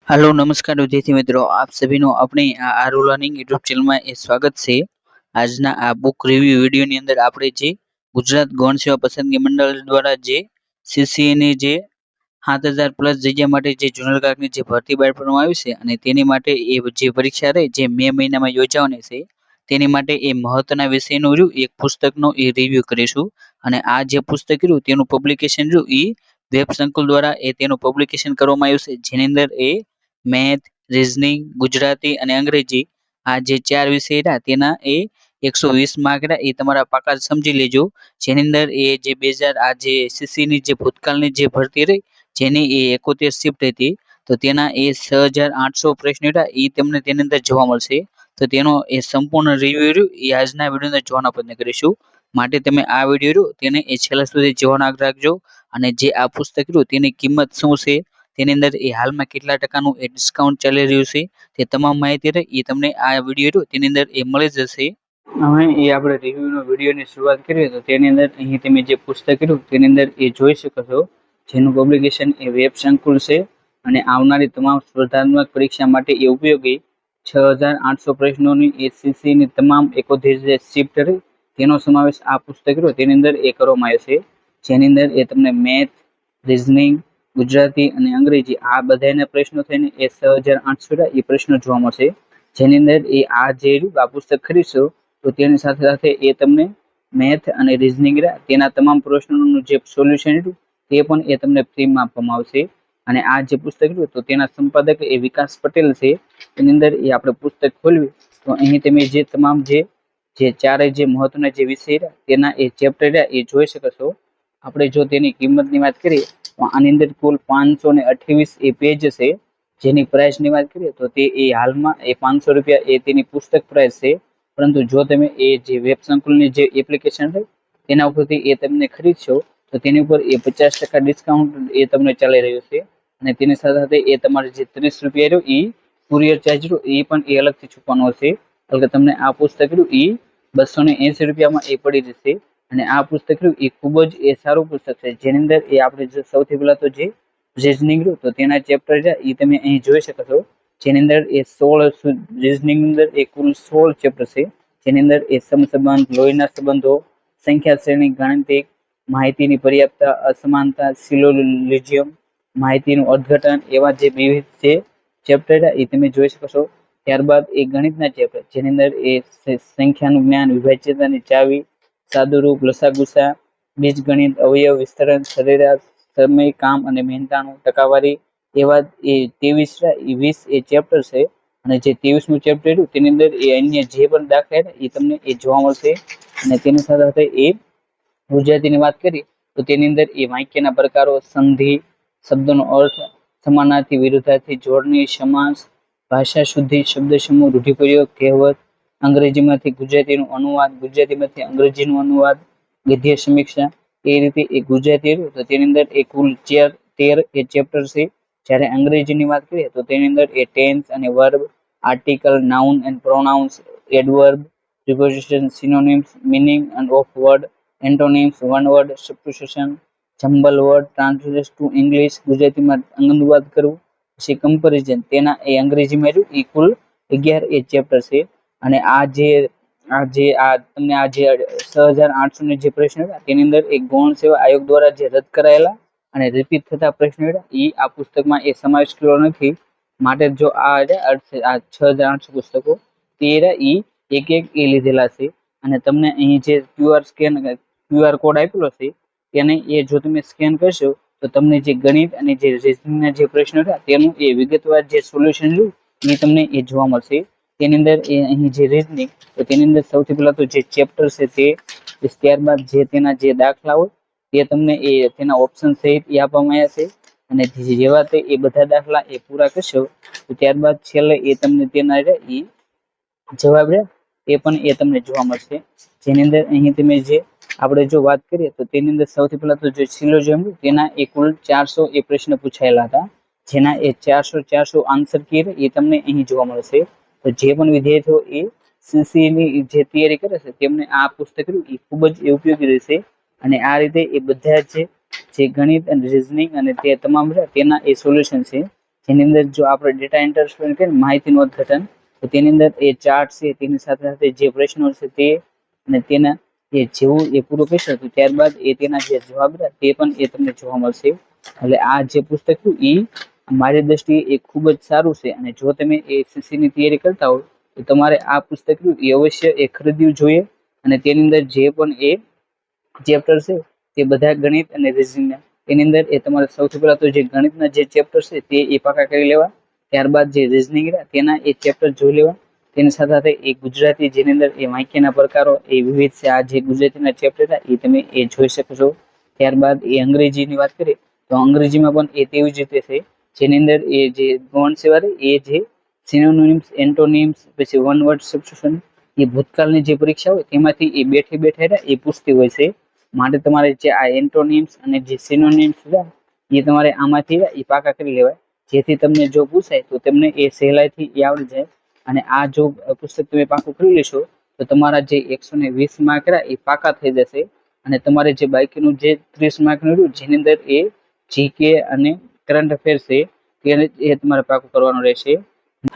Hello नमस्कार विद्यार्थी मित्रों, आप सभी નો આપણે આ આરુ લર્નિંગ યુટ્યુબ ચેનલમાં સ્વાગત છે। આજના આ બુક રિવ્યુ વિડીયોની અંદર આપણે જે ગુજરાત ગૌણ સેવા પસંદગી મંડળ દ્વારા જે સીસીએ ની જે 7000 પ્લસ જગ્યા માટે જે જુનિયર ક્લાર્કની જે ભરતી બહાર પાડવામાં આવી છે અને તેની માટે એ જે પરીક્ષા રહી જે મે મહિનામાં યોજાવાની છે તેની માટે એ મહત્વના વિષયનું રહ્યું એક પુસ્તકનો એ રિવ્યુ કરીશું। અને આ જે પુસ્તક રહ્યું તેનું પબ્લિકેશન રહ્યું એ વેબ સંકુલ દ્વારા તેનું પબ્લિકેશન કરવામાં આવ્યું છે, જેની અંદર મેથ, રીઝનિંગ, ગુજરાતી અને અંગ્રેજી આ જે 4 વિષય રહ્યા તેના એ 120 માર્ક રહ્યા એ તમારા પાકા સમજી લેજો। જેની અંદર એ જે 2000 આ જે સીસી ની જે ભૂતકાળની જે ભરતી રહી જેની એ 71 શિફ્ટ હતી તો તેના એ 6800 પ્રશ્નો રહ્યા એ તમને તેની અંદર જોવા મળશે। તો તેનો એ સંપૂર્ણ રિવ્યુ એ આજના વિડીયો અંદર જોવાનો પ્રયત્ન કરીશું, માટે તમે આ વિડીયો તેને એ છેલ્લા સુધી જોવાનો આગ્રહ રાખજો। અને જે આ પુસ્તક રહ્યું તેની કિંમત શું છે, તેની અંદર એ હાલમાં કેટલા ટકાનું એ ડિસ્કાઉન્ટ ચાલી રહ્યું છે તે તમામ માહિતી રહી એ તમને આ વિડીયો તેની અંદર એ મળી જશે। હવે એ આપણે રિવ્યુનો વિડીયોની શરૂઆત કરીએ તો તેની અંદર અહીં તમે જે પુસ્તક રહ્યું તેની અંદર એ જોઈ શકો છો, જેનું પબ્લિકેશન એ વેબ સંકુલ છે અને આવનારી તમામ સ્પર્ધાત્મક પરીક્ષા માટે એ ઉપયોગી 6800 પ્રશ્નોની એસસીસી ની તમામ 71 જે શિફ્ટ રહી તેનો સમાવેશ આ પુસ્તક રહ્યો તેની અંદર એ કરવામાં આવ્યો છે, જેની અંદર એ તમને મેથ, રીઝનિંગ, ગુજરાતી અને અંગ્રેજી આ બધાના પ્રશ્નો થઈને એ 6800 એ પ્રશ્નો જોવા મળશે। જેની અંદર એ આ જે આ પુસ્તક ખરીદશો તો તેની સાથે સાથે એ તમને મેથ અને રીઝનિંગ તેના તમામ પ્રશ્નોનું જે સોલ્યુશન રહ્યું તે પણ એ તમને ફ્રીમાં આપવામાં આવશે। અને આ જે પુસ્તક રહ્યું તો તેના સંપાદક એ વિકાસ પટેલ છે। તેની અંદર એ આપણે પુસ્તક ખોલવી તો અહીં તમે જે તમામ જે ચારે જે મહત્વના જે વિષય તેના એ ચેપ્ટર એ જોઈ શકો છો। આપણે જો તેની કિંમતની વાત કરીએ તો આની અંદર કુલ 528 એ પેજ છે, જેની પ્રાઇસની વાત કરીએ તો તે એ હાલમાં એ 500 રૂપિયા એ તેની પુસ્તક પ્રાઇસ છે, પરંતુ જો તમે એ જે વેબ સંકુલની જે એપ્લિકેશન છે તેના ઉપરથી એ તમને ખરીદશો તો તેની ઉપર એ 50% ડિસ્કાઉન્ટ એ તમને ચાલી રહ્યું છે। અને તેની સાથે સાથે એ તમારે જે 30 રૂપિયા રહ્યું એ કુરિયર ચાર્જ રહ્યું એ પણ એ અલગથી ચૂકવવાનો હશે, કારણ કે તમને આ પુસ્તક રહ્યું એ 280 રૂપિયામાં એ પડી જશે। અને આ પુસ્તક રહ્યું એ ખૂબ જ એ સારું પુસ્તક છે, જેની અંદર એ આપણે જો સૌથી પહેલા તો જે રીઝનિંગ રહ્યું તો તેના ચેપ્ટર એ તમે અહીં જોઈ શકો છો, જેની અંદર એ 16 રીઝનિંગ અંદર એ કુલ 16 ચેપ્ટર છે, જેની અંદર એ સમસંબંધ, લોહીના સંબંધો, સંખ્યા શ્રેણી, ગાણિતિક, માહિતીની પર્યાપ્તતા, અસમાનતા, સિલોજીઝમ, માહિતીનું અર્થઘટન એવા જે વિવિધ છે ચેપ્ટર એ તમે જોઈ શકો છો। ત્યારબાદ એ ગણિતના ચેપ્ટર જેની અંદર એ સંખ્યાનું જ્ઞાન, વિભાજ્યતાની ચાવી, સાદુરૂપ, લસાગુસા, બીજગણિત, અવયવ વિસ્તરણ, સરેરાશ, સમય, કામ અને મહેનતાણું, ટકાવારી એવા એ 20 એ ચેપ્ટર છે। અને જે 23મું ચેપ્ટર રહ્યું તેની અંદર એ અન્ય જે પણ દાખલા એ તમને એ જોવા મળશે। અને તેની સાથે સાથે એ ગુજરાતીની વાત કરીએ તો તેની અંદર એ વાક્યના પ્રકારો, સંધિ, શબ્દોનો અર્થ, સમાનાર્થી, વિરુદ્ધાર્થી, જોડણી, સમાસ, ભાષા શુદ્ધિ, શબ્દ સમૂહ, રૂઢિપ્રયોગ, કહેવત, અંગ્રેજીમાંથી ગુજરાતીનું અનુવાદ, ગુજરાતીમાંથી અંગ્રેજીનું અનુવાદ, ગદ્ય સમીક્ષા એ રીતે એ ગુજરાતી રહ્યું તો તેની અંદર એ કુલ 13 એ ચેપ્ટર છે। જ્યારે અંગ્રેજીની વાત કરીએ તો તેની અંદર એ ટેન્સ અને verb, article, noun and pronouns, adverb, preposition, synonyms, meaning and of word, antonyms, one word substitution, jumble word, translate to English ગુજરાતીમાં અનુવાદ કરવું, પછી કમ્પેરિઝન તેના એ અંગ્રેજીમાં રહ્યું એ કુલ 11 એ ચેપ્ટર છે। અને આ તમને આ જે 6800 ની જે પ્રશ્ન હતા તેની અંદર એક ગૌણ સેવા આયોગ દ્વારા જે રદ કરાયેલા અને રિપીટ થતા પ્રશ્નો એ આ પુસ્તકમાં એ સમાવેશ કર્યો નથી, માટે જો આ 6800 પુસ્તકો તે એક એ લીધેલા છે। અને તમને અહીં જે ક્યુઆર કોડ આપેલો છે તેને એ જો તમે સ્કેન કરશો તો તમને જે ગણિત અને જે રીઝનિંગના જે પ્રશ્નો હતા તેનું એ વિગતવાર જે સોલ્યુશન રહ્યું એ તમને એ જોવા મળશે। તેની અંદર એ અહીં જે રીઝનિંગ તો તેની અંદર સૌથી પહેલા તો જે ચેપ્ટર છે તે, ત્યારબાદ જે તેના જે દાખલા હોય તે તમને એ તેના ઓપ્શન સહિત એ આપવામાં આવ્યા છે। અને જેવા તે એ બધા દાખલા એ પૂરા કરશો તો ત્યારબાદ છેલ્લે એ તમને તેના એ જવાબ એ પણ એ તમને જોવા મળશે। જેની અંદર અહીં તમે જે આપણે જો વાત કરીએ તો તેની અંદર સૌથી પહેલા તો જે સિલોજીઝમ તેના એ કુલ 400 એ પ્રશ્ન પૂછાયેલા હતા, જેના એ 400 આન્સર કી એ તમને અહીં જોવા મળશે। તો જે પણ વિદ્યાર્થીઓ એ સીસી ની જે તૈયારી કરે છે તેમને આ પુસ્તક એ ખૂબ જ ઉપયોગી રહેશે। અને આ રીતે એ બધા જે ગણિત અને રીઝનિંગ અને તે તમામ તેના એ સોલ્યુશન છે, જેની અંદર જો આપણે ડેટા એન્ટરટેનમેન્ટ કરીએ માહિતીનું અર્થઘટન, તો તેની અંદર એ ચાર્ટ છે તેની સાથે સાથે જે પ્રશ્નો છે તે અને તેના એ જેવું એ પૂરું કરશે તો ત્યારબાદ એ તેના જે જવાબ રહ્યા તે પણ એ તમને જોવા મળશે. એટલે આ જે પુસ્તક હતું એ મારી દ્રષ્ટિએ એ ખૂબ જ સારું છે અને જો તમે એસએસસી ની તૈયારી કરતા હો તો તમારે આ પુસ્તક એ અવશ્ય એ ખરીદવું જોઈએ અને તેની અંદર જે પણ એ ચેપ્ટર છે તે બધા ગણિત અને રીઝનિંગના એની અંદર એ તમારે સૌથી પહેલા તો જે ગણિતના જે ચેપ્ટર છે તે એ પાકા કરી લેવા, ત્યારબાદ જે રીઝનિંગ તેના એ ચેપ્ટર જોઈ લેવા, તેની સાથે સાથે એ ગુજરાતી જેની અંદર એ વાક્યના પ્રકારો એ વિવિધ છે, આ જે ગુજરાતીના ચેપ્ટર હતા એ તમે એ જોઈ શકો છો. ત્યારબાદ એ અંગ્રેજીની વાત કરીએ તો અંગ્રેજીમાં પણ એ તેવી જ રીતે છે, જેની અંદર એ જે ગૌણ સેવા એ જે સિનોનિમ્સ, એન્ટોનિમ્સ, પછી વન વર્ડ સબસ્ટિટ્યુશન એ ભૂતકાળની જે પરીક્ષા હોય તેમાંથી એ બેઠે બેઠા એ પૂછતી હોય છે. માટે તમારે જે આ એન્ટોનિમ્સ અને જે સિનોનિમ્સ એ તમારે આમાંથી એ પાકા કરી લેવાય, જેથી તમને જો પૂછાય તો તમને એ સહેલાઈથી એ આવડી જાય. અને આ જો પુસ્તક તમે પાકું કરી લેશો તો તમારા જે 120 માર્ક એ પાકા થઈ જશે અને તમારે જે બાકીનું જે 30 માર્કનું રહ્યું જેની અંદર એ જીકે અને કરંટ અફેર છે એ તમારે પાકું કરવાનું રહેશે.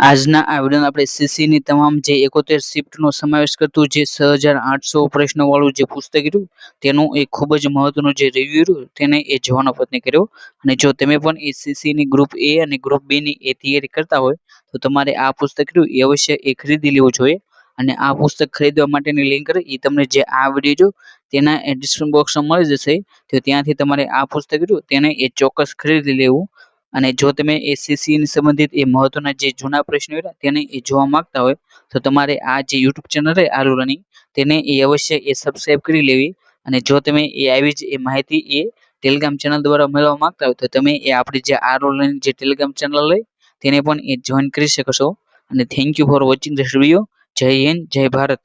આજના આ વિડીયોમાં આપણે સીસી ની તમામ જે 71 શિફ્ટનો સમાવેશ કરતું જે 6800 પ્રશ્નો વાળું જે પુસ્તક રહ્યું તેનું એક ખૂબ જ મહત્વનું જે રિવ્યુ રહ્યું તેને એ જોવાનો પ્રયત્ન કર્યો. અને જો તમે પણ એ સીસી ની ગ્રુપ એ અને ગ્રુપ બી ની એ તૈયારી કરતા હોય તો તમારે આ પુસ્તક રહ્યું એ અવશ્ય એ ખરીદી લેવું જોઈએ. અને આ પુસ્તક ખરીદવા માટેની લિંક એ તમને જે આ વિડીયો જો તેના ડિસ્ક્રિપ્શન બોક્સમાં મળી જશે, તો ત્યાંથી તમારે આ પુસ્તક રહ્યું તેને એ ચોક્કસ ખરીદી લેવું. અને જો તમે એસસીસી સંબંધિત એ મહત્વના જે જૂના પ્રશ્નો હતા તેને એ જોવા માંગતા હોય તો તમારે આ જે યુટ્યુબ ચેનલ છે આરુ લર્નિંગ તેને એ અવશ્ય એ સબસ્ક્રાઇબ કરી લેવી. અને જો તમે એ આવી જ એ માહિતી એ ટેલિગ્રામ ચેનલ દ્વારા મેળવવા માંગતા હોય તો તમે એ આપણી જે આરુ લર્નિંગ જે ટેલિગ્રામ ચેનલ લઈ તેને પણ એ જોઈન કરી શકો છો. અને thank you for watching this video. જય હિન્દ, જય ભારત.